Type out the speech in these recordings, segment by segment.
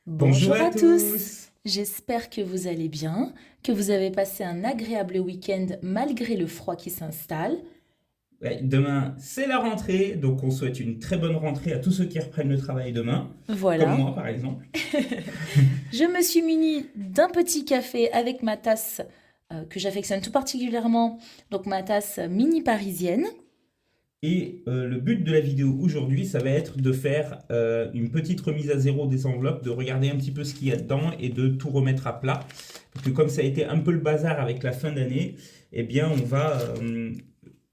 Bonjour Bonjour à à tous. tous! J'espère que vous allez bien, que vous avez passé un agréable week-end malgré le froid qui s'installe. Ouais, demain, c'est la rentrée, donc on souhaite une très bonne rentrée à tous ceux qui reprennent le travail demain, comme Voilà. moi par exemple. Je me suis munie d'un petit café avec ma tasse que j'affectionne tout particulièrement, donc ma tasse mini parisienne. Et le but de la vidéo aujourd'hui, ça va être de faire une petite remise à zéro des enveloppes, de regarder un petit peu ce qu'il y a dedans et de tout remettre à plat. Parce que comme ça a été un peu le bazar avec la fin d'année, eh bien on va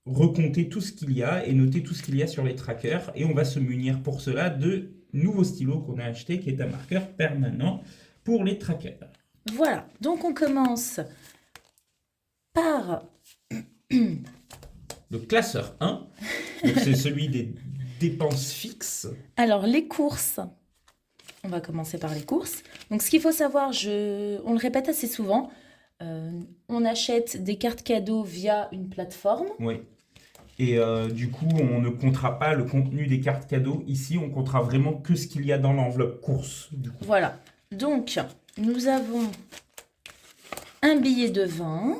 recompter tout ce qu'il y a et noter tout ce qu'il y a sur les trackers. Et on va se munir pour cela de nouveaux stylos qu'on a acheté, qui est un marqueur permanent pour les trackers. Voilà, donc on commence par... Le classeur 1, donc c'est celui des dépenses fixes. Alors les courses, on va commencer par les courses. Donc ce qu'il faut savoir, on le répète assez souvent, euh, on achète des cartes cadeaux via une plateforme. Oui. Et du coup, on ne comptera pas le contenu des cartes cadeaux. Ici, on comptera vraiment que ce qu'il y a dans l'enveloppe course. Du coup. Voilà. Donc, nous avons un billet de 20.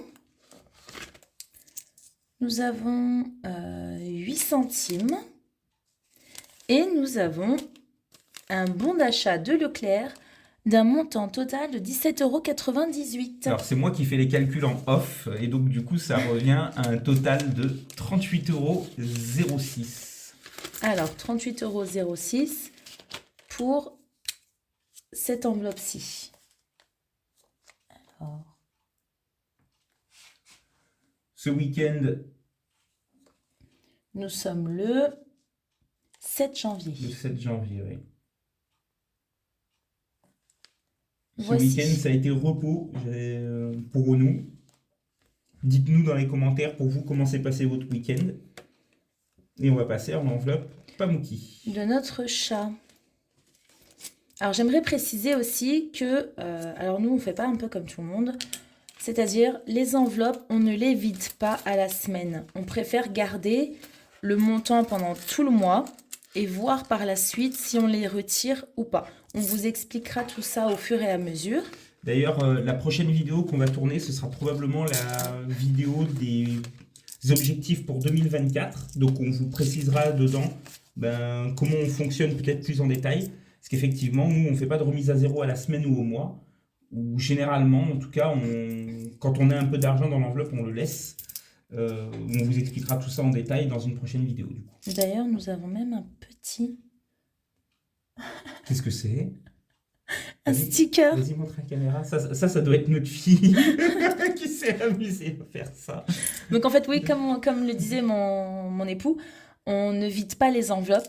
Nous avons 8 centimes. Et nous avons un bon d'achat de Leclerc d'un montant total de 17,98 €. Alors, c'est moi qui fais les calculs en off. Et donc, du coup, ça revient à un total de 38,06 €. Alors, 38,06 € pour cette enveloppe-ci. Alors, Ce week-end, nous sommes le 7 janvier. le 7 janvier, oui. Ce Voici. week-end, ça a été repos pour nous. Dites-nous dans les commentaires pour vous comment s'est passé votre week-end. Et on va passer à l'enveloppe Pamouki. De notre chat. Alors j'aimerais préciser aussi que, alors nous on fait pas un peu comme tout le monde, c'est-à-dire les enveloppes, on ne les vide pas à la semaine. On préfère garder le montant pendant tout le mois et voir par la suite si on les retire ou pas. On vous expliquera tout ça au fur et à mesure. D'ailleurs, la prochaine vidéo qu'on va tourner, ce sera probablement la vidéo des objectifs pour 2024. Donc on vous précisera dedans comment on fonctionne peut-être plus en détail. Parce qu'effectivement, nous, on ne fait pas de remise à zéro à la semaine ou au mois. Ou généralement, en tout cas, quand on a un peu d'argent dans l'enveloppe, on le laisse. On vous expliquera tout ça en détail dans une prochaine vidéo. Du coup. D'ailleurs, nous avons même un petit... Qu'est-ce que c'est? Un sticker. Vas-y, montre à la caméra. Ça doit être notre fille qui s'est amusée à faire ça. Donc en fait, oui, comme le disait mon époux, on ne vide pas les enveloppes,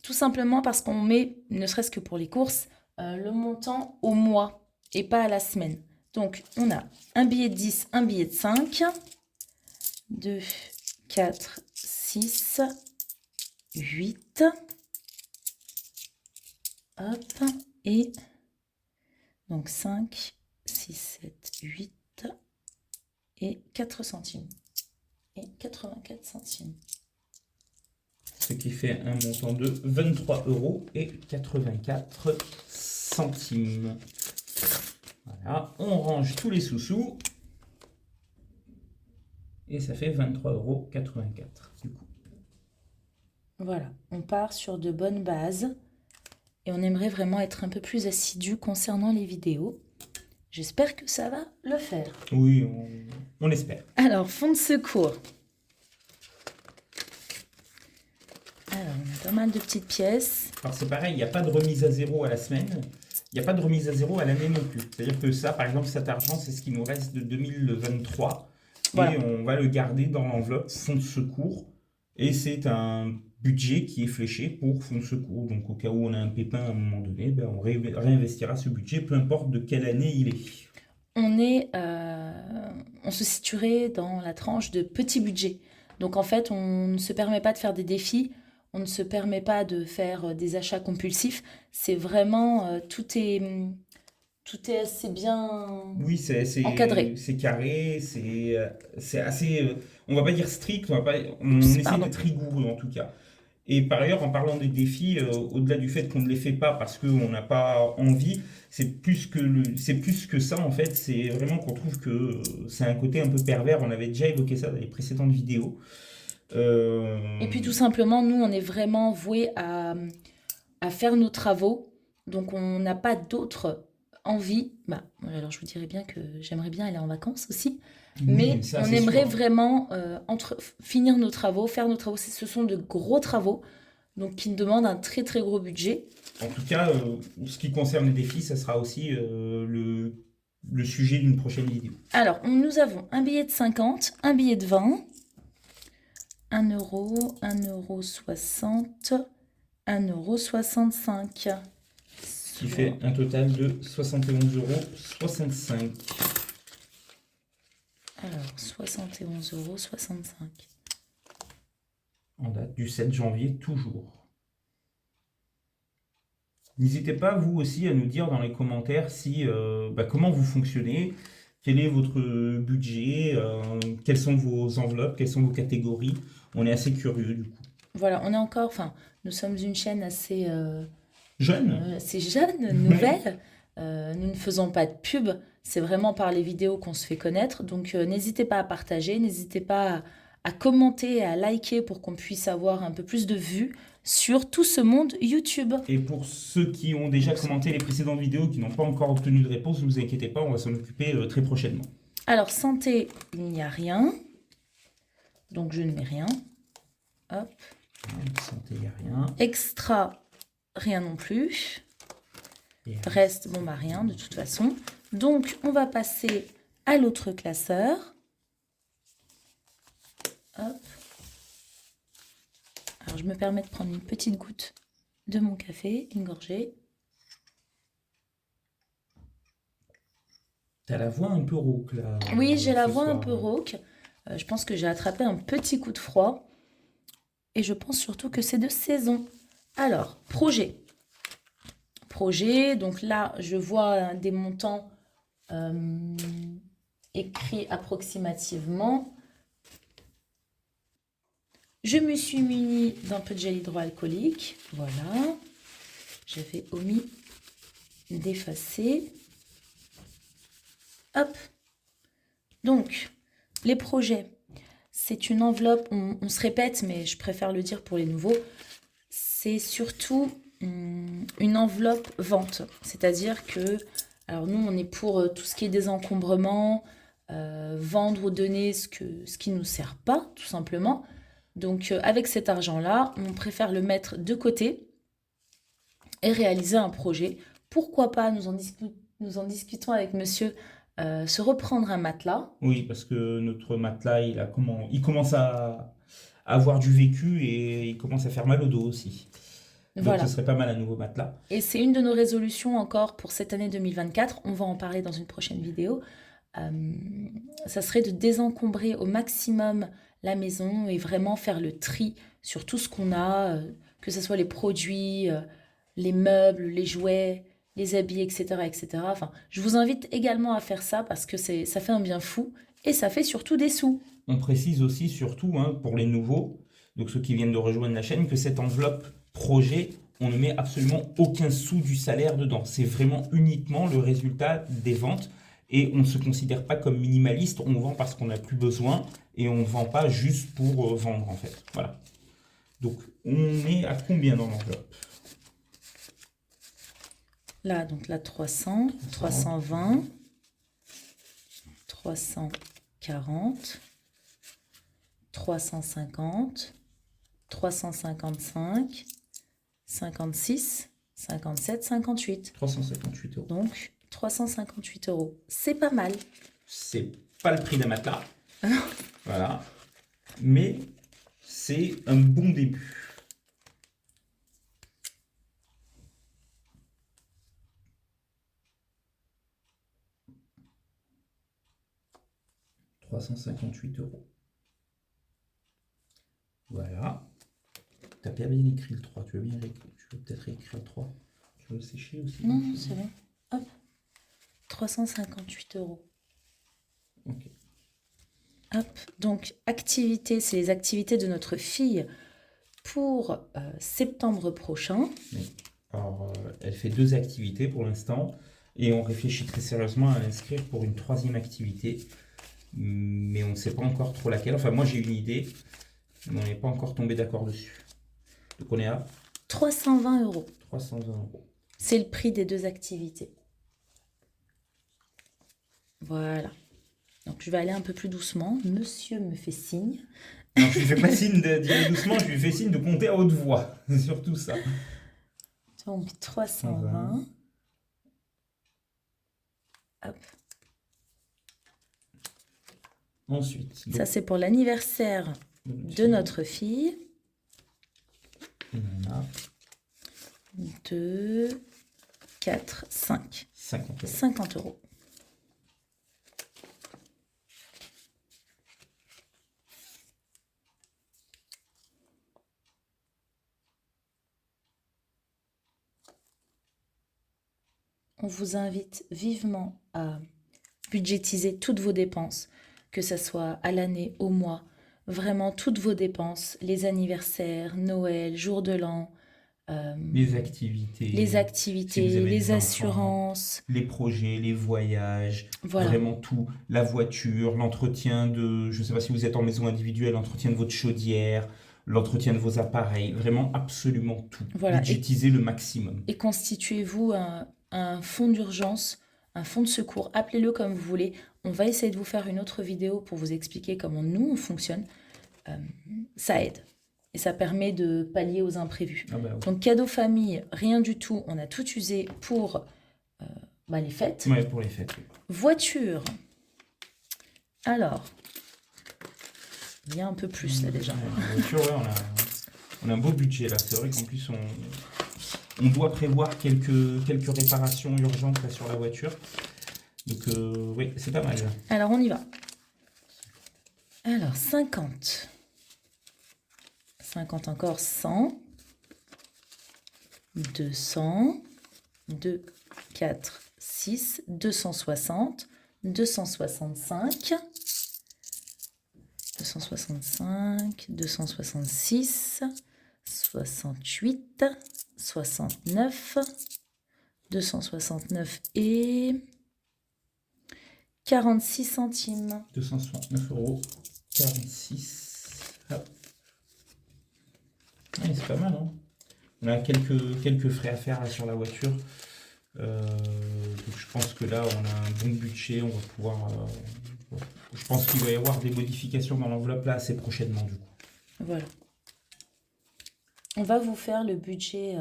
tout simplement parce qu'on met, ne serait-ce que pour les courses, le montant au mois et pas à la semaine. Donc on a un billet de 10, un billet de 5, 2, 4, 6, 8, hop, et donc 5, 6, 7, 8 et 4 centimes. Et 84 centimes. Ce qui fait un montant de 23,84 €. Voilà, on range tous les sous-sous. Et ça fait 23,84 € du coup. Voilà, on part sur de bonnes bases et on aimerait vraiment être un peu plus assidu concernant les vidéos. J'espère que ça va le faire. Oui, on espère. Alors, fonds de secours. Alors, on a pas mal de petites pièces. Alors c'est pareil, il n'y a pas de remise à zéro à la semaine. Il n'y a pas de remise à zéro à l'année non plus. C'est-à-dire que ça, par exemple, cet argent, c'est ce qui nous reste de 2023. Voilà. Et on va le garder dans l'enveloppe fonds de secours. Et c'est un budget qui est fléché pour fonds de secours. Donc au cas où on a un pépin à un moment donné, on réinvestira ce budget, peu importe de quelle année il est. On se situerait dans la tranche de petit budget. Donc en fait, on ne se permet pas de faire des défis, on ne se permet pas de faire des achats compulsifs. C'est vraiment, tout est assez bien Oui, encadré. c'est carré, c'est assez. On va pas dire strict, on essaie Pardon. d'être rigoureux en tout cas. Et par ailleurs, en parlant des défis, au-delà du fait qu'on ne les fait pas parce qu'on n'a pas envie, c'est plus que ça en fait. C'est vraiment qu'on trouve que c'est un côté un peu pervers. On avait déjà évoqué ça dans les précédentes vidéos. Euh, Et puis tout simplement, nous, on est vraiment voués à faire nos travaux. Donc on n'a pas d'autre envie. Bah, alors je vous dirais bien que j'aimerais bien aller en vacances aussi. oui, Mais ça on c'est sûr, aimerait hein. vraiment finir nos travaux, faire nos travaux. Ce sont de gros travaux, donc qui demandent un très très gros budget. En tout cas, ce qui concerne les défis, ça sera aussi le sujet d'une prochaine vidéo. Alors, nous avons un billet de 50, un billet de 20, 1 euro, 1,60 €, 1,65 €. Ce qui fait un total de 71,65 €. Alors, 71,65 €. En date du 7 janvier, toujours. N'hésitez pas, vous aussi, à nous dire dans les commentaires comment vous fonctionnez, quel est votre budget, quelles sont vos enveloppes, quelles sont vos catégories. On est assez curieux, du coup. Voilà, on est encore, enfin, nous sommes une chaîne Jeune? assez jeune, Ouais. nouvelle. Nous ne faisons pas de pub, c'est vraiment par les vidéos qu'on se fait connaître. Donc, n'hésitez pas à partager, n'hésitez pas à commenter, à liker pour qu'on puisse avoir un peu plus de vues sur tout ce monde YouTube. Et pour ceux qui ont déjà commenté les précédentes vidéos, qui n'ont pas encore obtenu de réponse, ne vous inquiétez pas, on va s'en occuper très prochainement. Alors, santé, il n'y a rien. Donc, je ne mets rien. Hop. Santé, il n'y a rien. Extra, rien non plus. Et Reste, bon, bah rien de toute façon. Donc, on va passer à l'autre classeur. Hop. Alors, je me permets de prendre une petite goutte de mon café, une gorgée. t'as la voix un peu rauque, là. Oui, j'ai la ce voix un soir. peu rauque. Je pense que j'ai attrapé un petit coup de froid. Et je pense surtout que c'est de saison. Alors, projet. Projet, donc là, je vois des montants écrits approximativement. Je me suis munie d'un peu de gel hydroalcoolique. Voilà. J'avais omis d'effacer. Hop. Donc, les projets. C'est une enveloppe, on se répète, mais je préfère le dire pour les nouveaux. C'est surtout une enveloppe vente. C'est-à-dire que, alors nous, on est pour tout ce qui est désencombrement, vendre ou donner ce qui ne nous sert pas, tout simplement. Donc, avec cet argent-là, on préfère le mettre de côté et réaliser un projet. Pourquoi pas, nous en discutons avec monsieur, se reprendre un matelas. Oui, parce que notre matelas, il commence à avoir du vécu et il commence à faire mal au dos aussi. Donc ce Voilà. serait pas mal un nouveau matelas. Et c'est une de nos résolutions encore pour cette année 2024. On va en parler dans une prochaine vidéo. Ça serait de désencombrer au maximum la maison et vraiment faire le tri sur tout ce qu'on a, que ce soit les produits, les meubles, les jouets, les habits, etc., etc. Enfin, je vous invite également à faire ça parce que ça fait un bien fou et ça fait surtout des sous. On précise aussi, surtout hein, pour les nouveaux, donc ceux qui viennent de rejoindre la chaîne, que cette enveloppe projet, on ne met absolument aucun sou du salaire dedans. C'est vraiment uniquement le résultat des ventes. Et on ne se considère pas comme minimaliste, on vend parce qu'on n'a plus besoin et on ne vend pas juste pour vendre en fait. Voilà. Donc on est à combien dans l'enveloppe? Là, donc là, 300, 320, 340, 350, 355, 56, 57, 58. 358 euros. Donc, 358 euros. C'est pas mal. C'est pas le prix d'un matelas. Voilà. Mais c'est un bon début. « 358 euros. Voilà. Tu as bien écrit le 3. Tu veux peut-être réécrire le 3. Tu veux le sécher aussi? Non, non, c'est bon. Hop. 358 euros. Ok. Hop. Donc, activité, c'est les activités de notre fille pour septembre prochain. Oui. Alors, elle fait 2 activités pour l'instant et on réfléchit très sérieusement à l'inscrire pour une 3e activité, mais on ne sait pas encore trop laquelle. Enfin, moi j'ai une idée, mais on n'est pas encore tombé d'accord dessus. Donc on est à 320 €. 320 €. C'est le prix des 2 activités. Voilà. Donc je vais aller un peu plus doucement. Monsieur me fait signe. Non, je lui fais pas signe d'y aller doucement, je lui fais signe de compter à haute voix. C'est surtout ça. Donc 320. Hop. Ensuite, Ça, c'est pour l'anniversaire de notre fille. on en a 2, 4, 5. 50 €. 50 €. On vous invite vivement à budgétiser toutes vos dépenses, que ce soit à l'année, au mois, vraiment toutes vos dépenses, les anniversaires, Noël, jour de l'an, Les activités, les si activités, vous avez les des enfants, assurances. les projets, les voyages, Voilà. vraiment tout, la voiture, l'entretien de, je ne sais pas si vous êtes en maison individuelle, l'entretien de votre chaudière, l'entretien de vos appareils, vraiment absolument tout. Voilà. Budgétiser le maximum. Et constituez-vous un fonds d'urgence, un fonds de secours, appelez-le comme vous voulez. On va essayer de vous faire une autre vidéo pour vous expliquer comment nous, on fonctionne. Ça aide. Et ça permet de pallier aux imprévus. Ah bah oui. Donc, cadeau famille, rien du tout. On a tout usé pour les fêtes. Ouais, pour les fêtes. Oui. Voiture. Alors, il y a un peu plus là déjà. La voiture, ouais, on a un beau budget là. C'est vrai qu'en plus, on doit prévoir quelques réparations urgentes là, sur la voiture. Donc, oui, c'est pas mal. Alors, on y va. Alors, 50. 50 encore, 100. 200. 2, 4, 6. 260. 265. 265. 266. 68. 69. 269 et 46 centimes. 269 €, 46. Hop. Ouais, c'est pas mal, hein. On a quelques frais à faire là, sur la voiture. Donc je pense que là, on a un bon budget. On va pouvoir. Je pense qu'il va y avoir des modifications dans l'enveloppe là assez prochainement, du coup. Voilà. On va vous faire le budget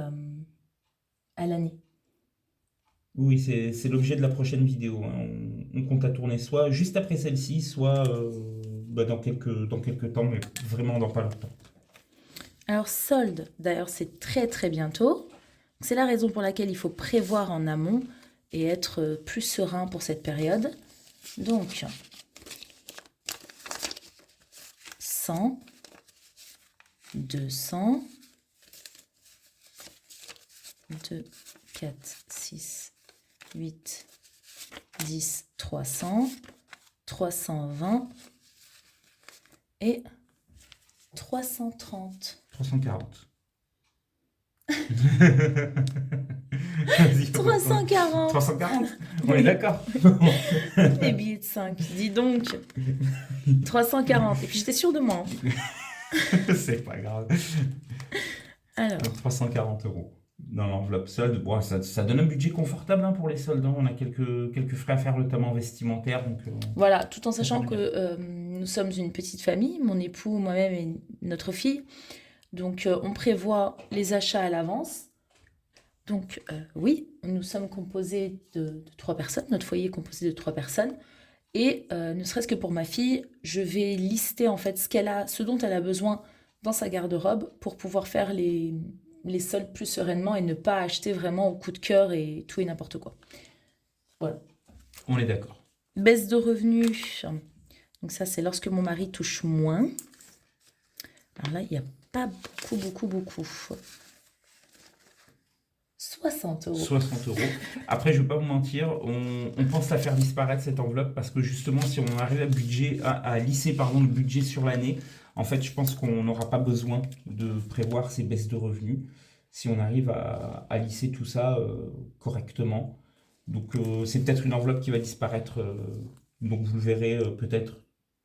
à l'année. Oui, c'est l'objet de la prochaine vidéo, hein. On compte à tourner soit juste après celle-ci, soit dans quelques temps, mais vraiment dans pas longtemps. Alors, solde, d'ailleurs, c'est très très bientôt. C'est la raison pour laquelle il faut prévoir en amont et être plus serein pour cette période. Donc, 100, 200, 2, 4, 6, 8, 10, 300, 320 et 330. 340. Vas-y, 340. 340. On est d'accord. Les billets de 5. Dis donc. 340. Et puis j'étais sûre de moi. C'est pas grave. Alors, Donc 340 € dans l'enveloppe solde. Bon, ça donne un budget confortable, hein, pour les soldes, hein. On a quelques frais à faire, notamment vestimentaires. Donc, voilà, tout en sachant bien. que nous sommes une petite famille, mon époux, moi-même et notre fille. Donc, on prévoit les achats à l'avance. Donc, oui, nous sommes composés de 3 personnes. Notre foyer est composé de 3 personnes. Et ne serait-ce que pour ma fille, je vais lister en fait ce dont elle a besoin dans sa garde-robe pour pouvoir faire les soldes plus sereinement et ne pas acheter vraiment au coup de cœur et tout et n'importe quoi. Voilà. On est d'accord. Baisse de revenus. Donc ça, c'est lorsque mon mari touche moins. Alors là, il n'y a pas beaucoup. 60 €. 60 €. Après, je ne vais pas vous mentir, on pense à faire disparaître cette enveloppe parce que justement, si on arrive à lisser le budget sur l'année, En fait, je pense qu'on n'aura pas besoin de prévoir ces baisses de revenus si on arrive à lisser tout ça correctement. Donc, c'est peut-être une enveloppe qui va disparaître. Donc, vous le verrez peut-être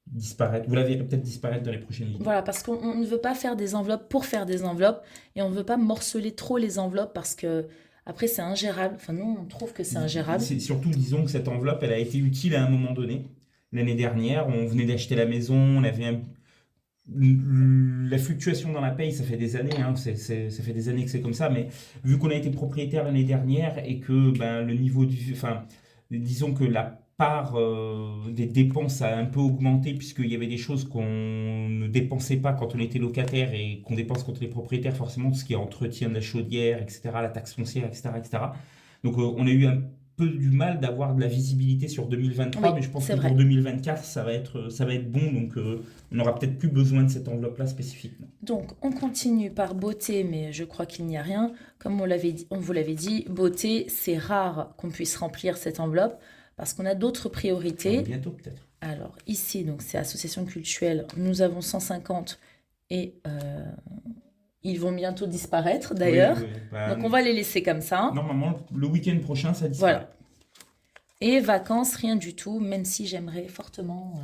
disparaître. Vous la verrez peut-être disparaître dans les prochaines vidéos. Voilà, parce qu'on ne veut pas faire des enveloppes pour faire des enveloppes et on ne veut pas morceler trop les enveloppes parce que après c'est ingérable. Enfin, nous, on trouve que c'est ingérable. C'est surtout, disons que cette enveloppe, elle a été utile à un moment donné. L'année dernière, on venait d'acheter la maison, on avait la fluctuation dans la paye, ça fait des années, hein, ça fait des années que c'est comme ça, mais vu qu'on a été propriétaire l'année dernière et que ben, le niveau enfin, disons que la part des dépenses a un peu augmenté puisqu'il y avait des choses qu'on ne dépensait pas quand on était locataire et qu'on dépense quand on est propriétaire, forcément, tout ce qui est entretien de la chaudière, etc., la taxe foncière, etc., etc. Donc on a eu un peu du mal d'avoir de la visibilité sur 2023, Oui, mais je pense c'est que vrai. pour 2024, ça va être bon, donc on n'aura peut-être plus besoin de cette enveloppe-là spécifiquement. Donc, on continue par beauté, mais je crois qu'il n'y a rien. Comme on vous l'avait dit, beauté, c'est rare qu'on puisse remplir cette enveloppe parce qu'on a d'autres priorités. Bientôt peut-être. Alors, ici, donc c'est association culturelle, nous avons 150 et ils vont bientôt disparaître d'ailleurs. Oui, bah, Donc, on va les laisser comme ça. normalement, le week-end prochain, ça disparaît. Voilà. Et vacances, rien du tout, même si j'aimerais fortement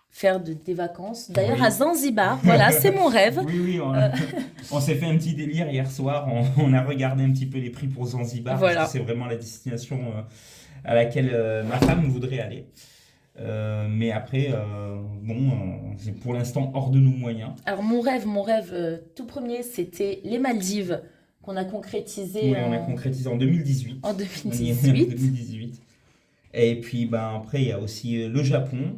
faire des vacances. D'ailleurs, Oui. à Zanzibar, voilà, c'est mon rêve. Oui, on s'est fait un petit délire hier soir. On a regardé un petit peu les prix pour Zanzibar. Voilà. Parce que c'est vraiment la destination à laquelle ma femme voudrait aller. Mais après, c'est pour l'instant hors de nos moyens. Alors, mon rêve tout premier, c'était les Maldives qu'on a concrétisé Oui, on a concrétisé en 2018. en On y est 2018. 2018. Et puis, après, il y a aussi le Japon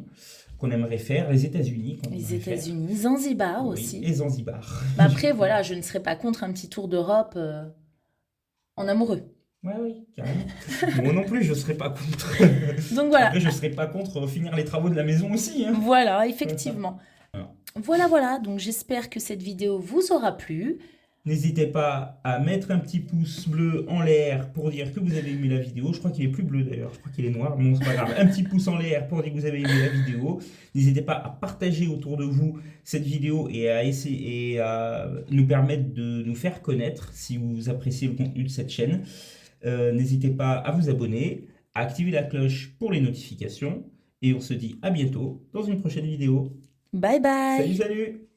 qu'on aimerait faire, les États-Unis qu'on Les aimerait faire. États-Unis, Zanzibar Oui, aussi. et Zanzibar. Mais après, voilà, je ne serais pas contre un petit tour d'Europe en amoureux. Oui, carrément. Moi non plus, je ne serais pas contre. Donc voilà, Après, je ne serais pas contre finir les travaux de la maison aussi. Hein. voilà, effectivement. Voilà. Voilà, donc j'espère que cette vidéo vous aura plu. N'hésitez pas à mettre un petit pouce bleu en l'air pour dire que vous avez aimé la vidéo. Je crois qu'il est plus bleu d'ailleurs, je crois qu'il est noir, mais bon, c'est pas grave. Un petit pouce en l'air pour dire que vous avez aimé la vidéo. N'hésitez pas à partager autour de vous cette vidéo et à essayer et à nous permettre de nous faire connaître si vous appréciez le contenu de cette chaîne. N'hésitez pas à vous abonner, à activer la cloche pour les notifications et on se dit à bientôt dans une prochaine vidéo. Bye bye. Salut!